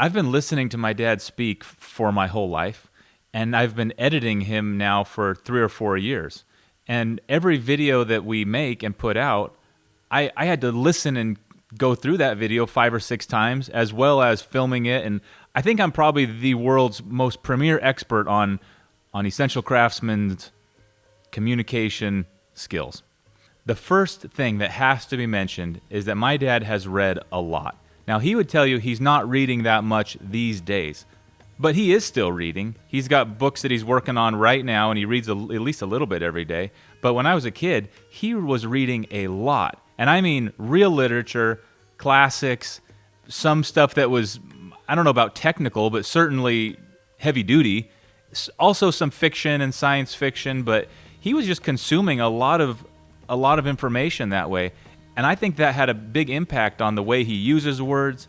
I've been listening to my dad speak for my whole life, and I've been editing him now for 3 or 4 years. And every video that we make and put out, I had to listen and go through that video 5 or 6 times, as well as filming it. And I think I'm probably the world's most premier expert on Essential Craftsman's communication skills. The first thing that has to be mentioned is that my dad has read a lot. Now, he would tell you he's not reading that much these days, but he is still reading. He's got books that he's working on right now, and he reads at least a little bit every day. But when I was a kid, he was reading a lot. And I mean real literature, classics, some stuff that was, I don't know about technical, but certainly heavy duty. Also some fiction and science fiction, but he was just consuming a lot of information that way. And I think that had a big impact on the way he uses words,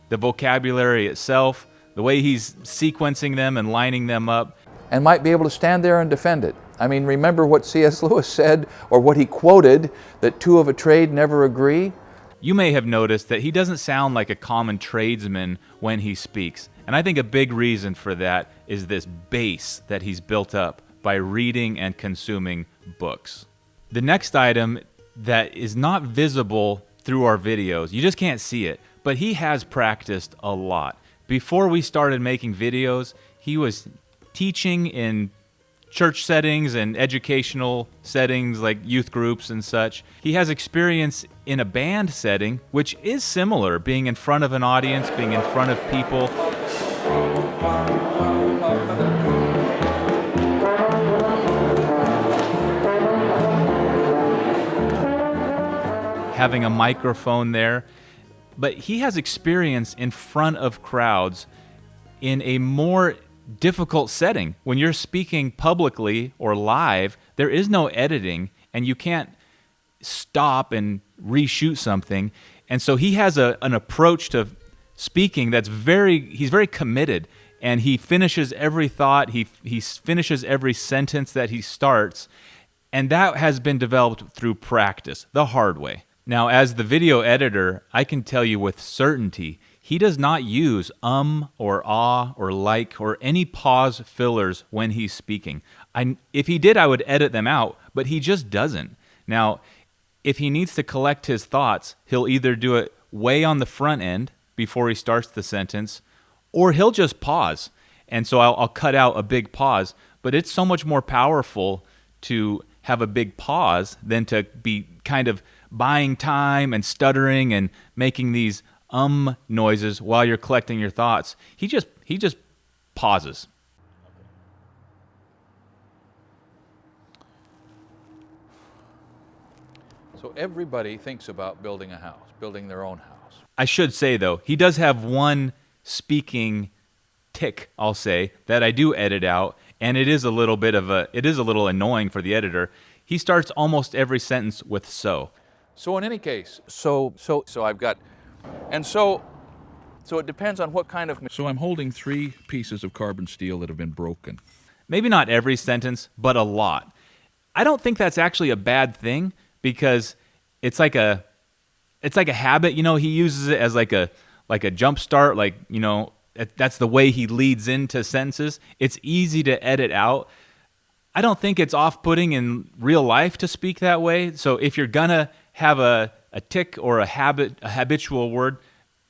the vocabulary itself, the way he's sequencing them and lining them up. And might be able to stand there and defend it. I mean, remember what C.S. Lewis said, or what he quoted, that two of a trade never agree? You may have noticed that he doesn't sound like a common tradesman when he speaks. And I think a big reason for that is this base that he's built up by reading and consuming books. The next item that is not visible through our videos, you just can't see it, but he has practiced a lot. Before we started making videos, he was teaching in church settings and educational settings like youth groups and such. He has experience in a band setting, which is similar, being in front of an audience, being in front of people. Having a microphone there. But he has experience in front of crowds in a more difficult setting. When you're speaking publicly or live, there is no editing, and you can't stop and reshoot something. And so he has an approach to speaking that's he's very committed, and he finishes every thought, he finishes every sentence that he starts, and that has been developed through practice, the hard way. Now, as the video editor, I can tell you with certainty, he does not use or ah or like or any pause fillers when he's speaking. If he did, I would edit them out, but he just doesn't. Now, if he needs to collect his thoughts, he'll either do it way on the front end before he starts the sentence, or he'll just pause. And so I'll cut out a big pause, but it's so much more powerful to have a big pause than to be kind of buying time and stuttering and making these noises while you're collecting your thoughts. He just pauses. So everybody thinks about building a house, building their own house. I should say, though, he does have one speaking tick, I'll say, that I do edit out, and it is a little annoying for the editor. He starts almost every sentence with so. So in any case, so I've got, and so it depends on what kind of. So I'm holding 3 pieces of carbon steel that have been broken. Maybe not every sentence, but a lot. I don't think that's actually a bad thing, because it's like a habit. You know, he uses it as like a jump start. Like, you know, that's the way he leads into sentences. It's easy to edit out. I don't think it's off-putting in real life to speak that way. So if you're gonna have a tick or a habitual word,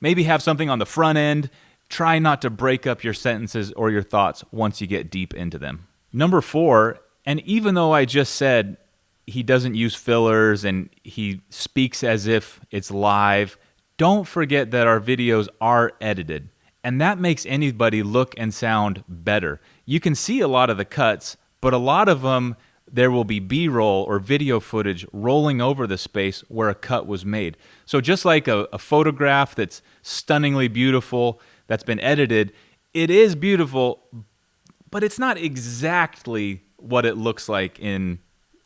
maybe have something on the front end. Try not to break up your sentences or your thoughts once you get deep into them. Number 4, and even though I just said he doesn't use fillers and he speaks as if it's live, don't forget that our videos are edited, and that makes anybody look and sound better. You can see a lot of the cuts, but a lot of them, there will be B-roll or video footage rolling over the space where a cut was made. So just like a photograph that's stunningly beautiful, that's been edited, it is beautiful, but it's not exactly what it looks like in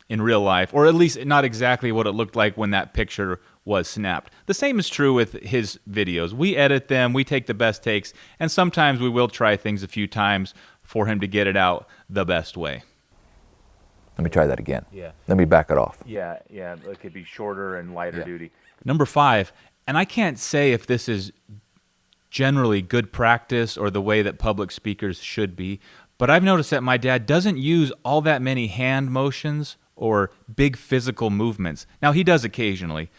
real life, or at least not exactly what it looked like when that picture was snapped. The same is true with his videos. We edit them, we take the best takes, and sometimes we will try things a few times for him to get it out the best way. Let me try that again. Yeah. Let me back it off. Yeah, it could be shorter and lighter duty. Number 5, and I can't say if this is generally good practice or the way that public speakers should be. But I've noticed that my dad doesn't use all that many hand motions or big physical movements. Now, he does occasionally.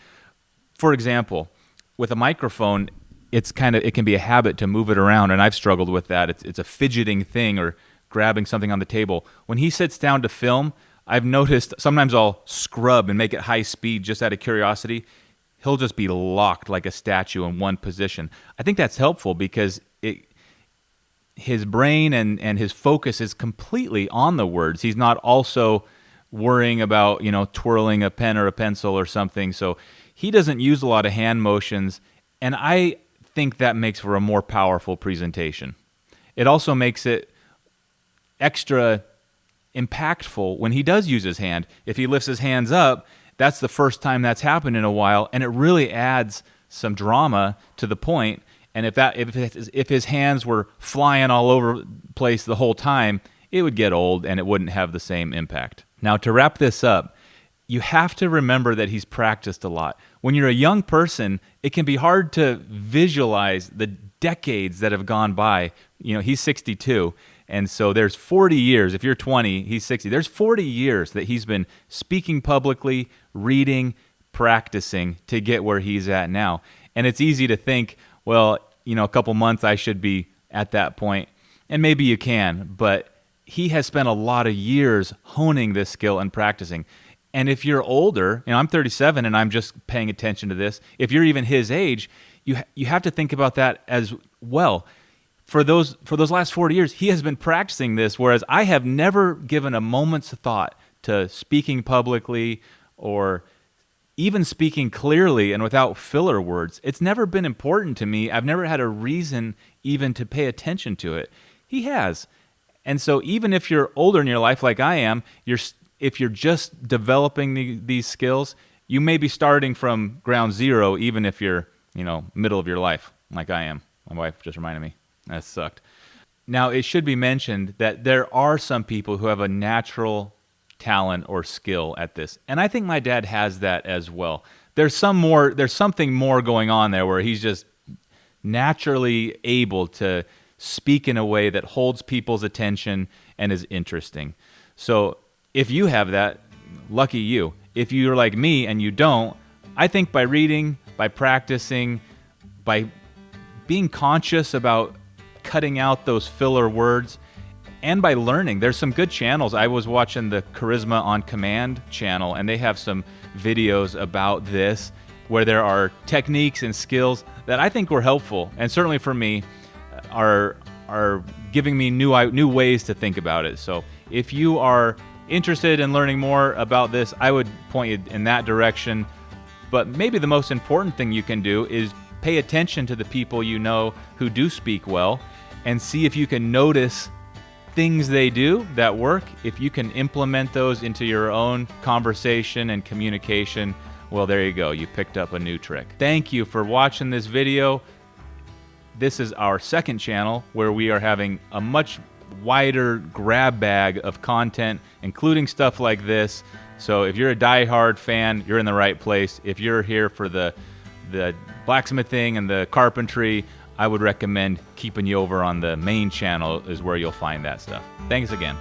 For example, with a microphone, it can be a habit to move it around, and I've struggled with that. It's a fidgeting thing or grabbing something on the table. When he sits down to film, I've noticed sometimes I'll scrub and make it high speed just out of curiosity. He'll just be locked like a statue in one position. I think that's helpful because his brain and his focus is completely on the words. He's not also worrying about, twirling a pen or a pencil or something. So he doesn't use a lot of hand motions, and I think that makes for a more powerful presentation. It also makes it extra impactful when he does use his hand. If he lifts his hands up, that's the first time that's happened in a while, and it really adds some drama to the point. And if his hands were flying all over the place the whole time, it would get old and it wouldn't have the same impact. Now, to wrap this up, you have to remember that he's practiced a lot. When you're a young person, it can be hard to visualize the decades that have gone by. He's 62, and so there's 40 years. If you're 20, he's 60. There's 40 years that he's been speaking publicly, reading, practicing to get where he's at now. And it's easy to think, well, a couple months I should be at that point. And maybe you can, but he has spent a lot of years honing this skill and practicing. And if you're older, I'm 37 and I'm just paying attention to this. If you're even his age, you have to think about that as well. For those last 40 years, he has been practicing this, whereas I have never given a moment's thought to speaking publicly or even speaking clearly and without filler words. It's never been important to me. I've never had a reason even to pay attention to it. He has. And so even if you're older in your life like I am, if you're just developing these skills, you may be starting from ground zero, even if you're, middle of your life like I am. My wife just reminded me. That sucked. Now, it should be mentioned that there are some people who have a natural talent or skill at this. And I think my dad has that as well. There's something more going on there where he's just naturally able to speak in a way that holds people's attention and is interesting. So if you have that, lucky you. If you're like me and you don't, I think by reading, by practicing, by being conscious about cutting out those filler words, and by learning. There's some good channels. I was watching the Charisma on Command channel, and they have some videos about this where there are techniques and skills that I think were helpful, and certainly for me, are giving me new ways to think about it. So if you are interested in learning more about this, I would point you in that direction. But maybe the most important thing you can do is pay attention to the people you know who do speak well and see if you can notice things they do that work. If you can implement those into your own conversation and communication, well, there you go. You picked up a new trick. Thank you for watching this video. This is our second channel where we are having a much wider grab bag of content, including stuff like this. So if you're a diehard fan, you're in the right place. If you're here for the blacksmithing and the carpentry, I would recommend keeping you over on the main channel is where you'll find that stuff. Thanks again.